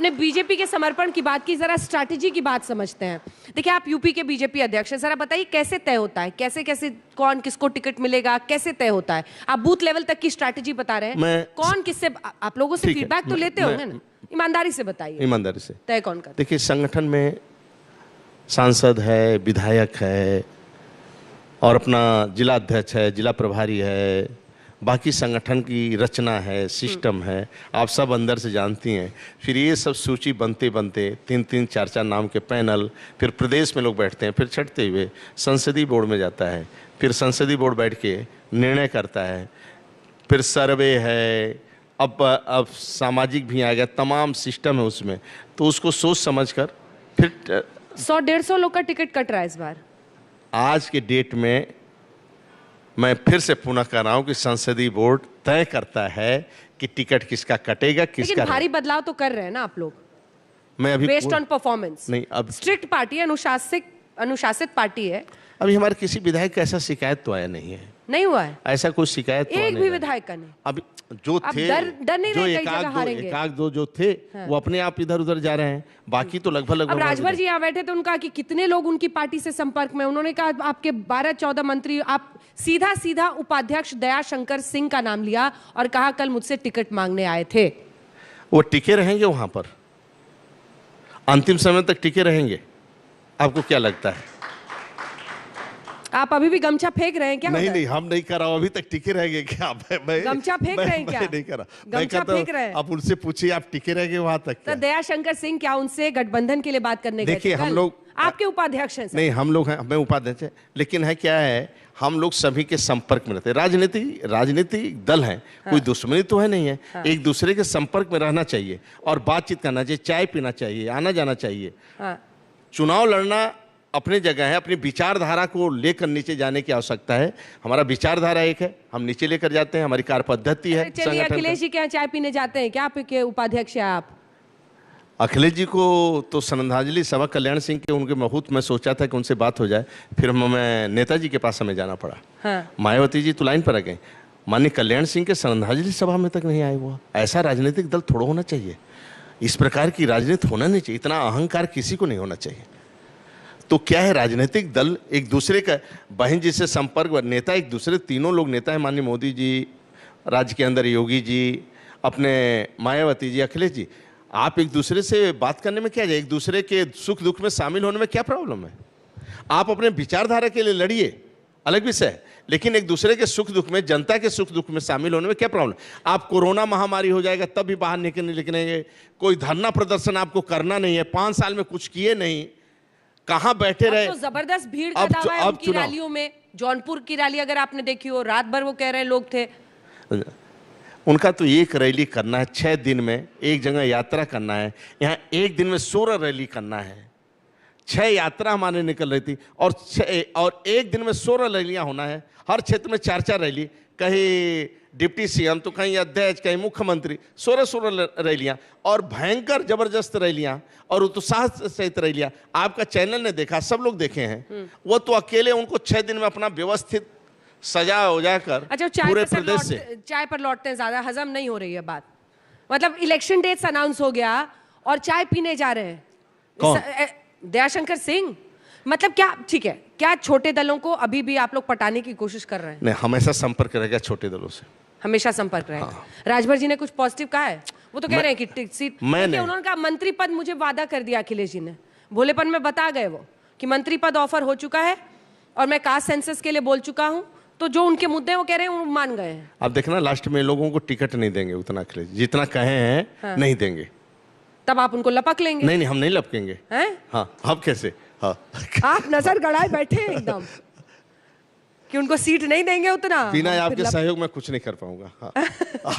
आपने बीजेपी के समर्पण की बात की, जरा स्ट्रैटेजी की बात समझते हैं। देखिए, आप यूपी के बीजेपी अध्यक्ष हैं, जरा बताइए कैसे तय होता है, कैसे कैसे कौन किसको टिकट मिलेगा, कैसे तय होता है? आप बूथ लेवल तक की स्ट्रैटेजी बता रहे हैं, कौन किससे, आप लोगों से फीडबैक तो लेते होंगे ना, ईमानदारी से बताइए। ईमानदारी से तय कौन करता है? देखिए, संगठन में सांसद है, विधायक है और अपना जिला अध्यक्ष है, जिला प्रभारी है, बाकी संगठन की रचना है, सिस्टम है, आप सब अंदर से जानती हैं। फिर ये सब सूची बनते बनते 3-3, 4-4 नाम के पैनल, फिर प्रदेश में लोग बैठते हैं, फिर छटते हुए संसदीय बोर्ड में जाता है, फिर संसदीय बोर्ड बैठ के निर्णय करता है, फिर सर्वे है, अब सामाजिक भी आ गया, तमाम सिस्टम है उसमें, तो उसको सोच समझ कर फिर 100-150 लोग का टिकट कट रहा है इस बार। आज के डेट में मैं फिर से पुनः कह रहा हूं कि संसदीय बोर्ड तय करता है कि टिकट किसका कटेगा, किसका। लेकिन भारी बदलाव तो कर रहे हैं ना आप लोग, मैं अभी बेस्ड ऑन परफॉर्मेंस। नहीं, अब स्ट्रिक्ट पार्टी है, अनुशासित पार्टी है। अभी हमारे किसी विधायक का ऐसा शिकायत तो आया नहीं है, नहीं हुआ है ऐसा कोई शिकायत तो एक भी विधायक का नहीं। अभी जो थे, डर नहीं जो रहे कई जगह हारेंगे। एकाध दो जो थे वो अपने आप इधर उधर जा रहे हैं, बाकी तो लगभग अब राजभर जी यहाँ बैठे थे, उनका कि कितने लोग उनकी पार्टी से संपर्क में, उन्होंने कहा आपके 12-14 मंत्री, आप सीधा उपाध्यक्ष दयाशंकर सिंह का नाम लिया और कहा कल मुझसे टिकट मांगने आए थे। वो टिके रहेंगे वहां पर, अंतिम समय तक टिके रहेंगे, आपको क्या लगता है? आप अभी भी गमछा फेंक रहे हैं क्या? नहीं, हम नहीं कर रहा हूं, अभी तक टिके रहेंगे क्या? मैं गमछा फेंक रहे हैं क्या? मैं नहीं कर रहा, गमछा फेंक रहे हैं। आप उनसे पूछिए आप टिके रहेंगे वहां तक तो दयाशंकर सिंह क्या उनसे गठबंधन के लिए बात करने गए? देखिए, हम लोग आपके उपाध्यक्ष हैं। नहीं, हम लोग हैं, मैं उपाध्यक्ष है, लेकिन है क्या है, हम लोग सभी के संपर्क में रहते हैं। राजनीतिक दल है, कोई दुश्मनी तो है नहीं है, एक दूसरे के संपर्क में रहना चाहिए और बातचीत करना चाहिए, चाय पीना चाहिए, आना जाना चाहिए। चुनाव लड़ना अपनी जगह है, अपनी विचारधारा को लेकर नीचे जाने की आवश्यकता है। हमारा विचारधारा एक है, हम नीचे लेकर जाते हैं, हमारी कार्य पद्धति है। चलिए, अखिलेश जी के यहाँ चाय पीने जाते हैं क्या आपके उपाध्यक्ष है आप? अखिलेश जी को तो श्रद्धांजलि सभा कल्याण सिंह के उनके बहुत मैं सोचा था कि उनसे बात हो जाए, फिर मैं नेताजी के पास हमें जाना पड़ा। मायावती जी तो लाइन पर आ गए, माननीय कल्याण सिंह के श्रद्धांजलि सभा में तक नहीं आए हुआ। ऐसा राजनीतिक दल थोड़ा होना चाहिए, इस प्रकार की राजनीति होना नहीं चाहिए, इतना अहंकार किसी को नहीं होना चाहिए। तो क्या है, राजनीतिक दल एक दूसरे का, बहन जी से संपर्क, नेता एक दूसरे, तीनों लोग नेता है, माननीय मोदी जी, राज्य के अंदर योगी जी, अपने मायावती जी, अखिलेश जी, आप एक दूसरे से बात करने में क्या है, एक दूसरे के सुख दुख में शामिल होने में क्या प्रॉब्लम है? आप अपने विचारधारा के लिए लड़िए, अलग विषय है, लेकिन एक दूसरे के सुख दुख में, जनता के सुख दुख में शामिल होने में क्या प्रॉब्लम? आप कोरोना महामारी हो जाएगा तब भी बाहर निकलेंगे, कोई धरना प्रदर्शन आपको करना नहीं है, 5 साल में कुछ किए नहीं, कहाँ बैठे रहे? तो जबरदस्त भीड़ का दावा है उनकी रैलियों में। जौनपुर की रैली अगर आपने देखी हो, रात भर वो कह रहे लोग थे। उनका तो एक रैली करना है, 6 दिन में एक जगह यात्रा करना है, यहाँ एक दिन में 16 रैली करना है। 6 यात्रा हमारे निकल रही थी और एक दिन में 16 रैलियां होना है, हर क्षेत्र में 4-4 रैली, कहीं डिप्टी सीएम तो कहीं अध्यक्ष, कहीं मुख्यमंत्री, 16 रैलियां और भयंकर जबरदस्त रैलियां और उत्साह सहित रैलियां। आपका चैनल ने देखा, सब लोग देखे हैं, वो तो अकेले उनको 6 दिन में अपना व्यवस्थित सजा हो जाकर पूरे प्रदेश से। चाय पर लौटते हैं, ज्यादा हजम नहीं हो रही है बात, मतलब इलेक्शन डेट्स अनाउंस हो गया और चाय पीने जा रहे हैं। कौन? दयाशंकर सिंह। मतलब क्या, ठीक है, क्या छोटे दलों को अभी भी आप लोग पटाने की कोशिश कर रहे हैं? नहीं, हमेशा संपर्क रहेगा छोटे दलों से, हमेशा संपर्क रहेगा। राजभर जी ने कुछ पॉजिटिव कहा है? वो तो कह रहे हैं कि सीट, उन्होंने कहा मंत्री पद मुझे वादा कर दिया अखिलेश जी ने, भोलेपन में बता गए वो कि मंत्री पद ऑफर हो चुका है और मैं कास्ट सेंसस के लिए बोल चुका हूं, तो जो उनके मुद्दे वो कह रहे हैं वो मान गए हैं। अब देखना, लास्ट में लोगों को टिकट नहीं देंगे उतना, अखिलेश जितना कहे हैं नहीं देंगे, तब आप उनको लपक लेंगे? नहीं, हम नहीं लपकेंगे। हाँ, अब कैसे? हाँ। आप नजर गड़ाए बैठे हैं एकदम कि उनको सीट नहीं देंगे उतना। बिना आपके सहयोग में कुछ नहीं कर पाऊंगा। हाँ।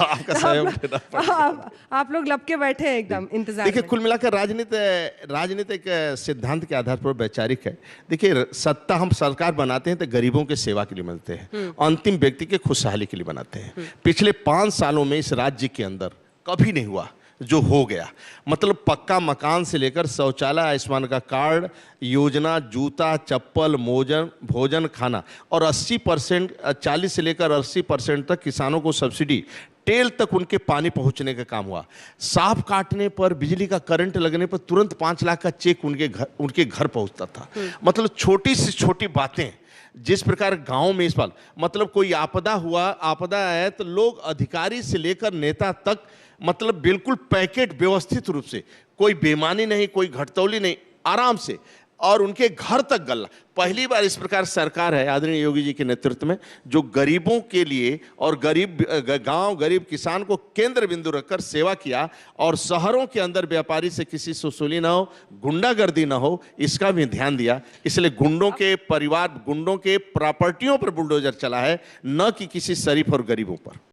आपका सहयोग देना पड़ेगा। आप लोग लपके बैठे हैं एकदम इंतजार। देखिए, कुल मिलाकर राजनीति एक सिद्धांत के आधार पर वैचारिक है। देखिए, सत्ता हम सरकार बनाते हैं तो गरीबों के सेवा के लिए मिलते हैं, अंतिम व्यक्ति के खुशहाली के लिए बनाते हैं। पिछले 5 सालों में इस राज्य के अंदर कभी नहीं हुआ जो हो गया, मतलब पक्का मकान से लेकर शौचालय, आयुष्मान का कार्ड, योजना, जूता, चप्पल, भोजन, खाना और 80%, 40 से लेकर 80% तक किसानों को सब्सिडी, टेल तक उनके पानी पहुंचने का काम हुआ। सांप काटने पर, बिजली का करंट लगने पर तुरंत 5 लाख का चेक उनके घर पहुंचता था। मतलब छोटी से छोटी बातें, जिस प्रकार गांव में इस बार मतलब कोई आपदा है तो लोग अधिकारी से लेकर नेता तक मतलब बिल्कुल पैकेट व्यवस्थित रूप से, कोई बेईमानी नहीं, कोई घटतौली नहीं, आराम से, और उनके घर तक गल्ला। पहली बार इस प्रकार सरकार है आदरणीय योगी जी के नेतृत्व में, जो गरीबों के लिए और गरीब किसान को केंद्र बिंदु रखकर सेवा किया, और शहरों के अंदर व्यापारी से किसी से वसूली ना हो, गुंडागर्दी ना हो, इसका भी ध्यान दिया। इसलिए गुंडों के परिवार, गुंडों के प्रॉपर्टियों पर बुलडोजर चला है, न कि किसी शरीफ और गरीबों पर।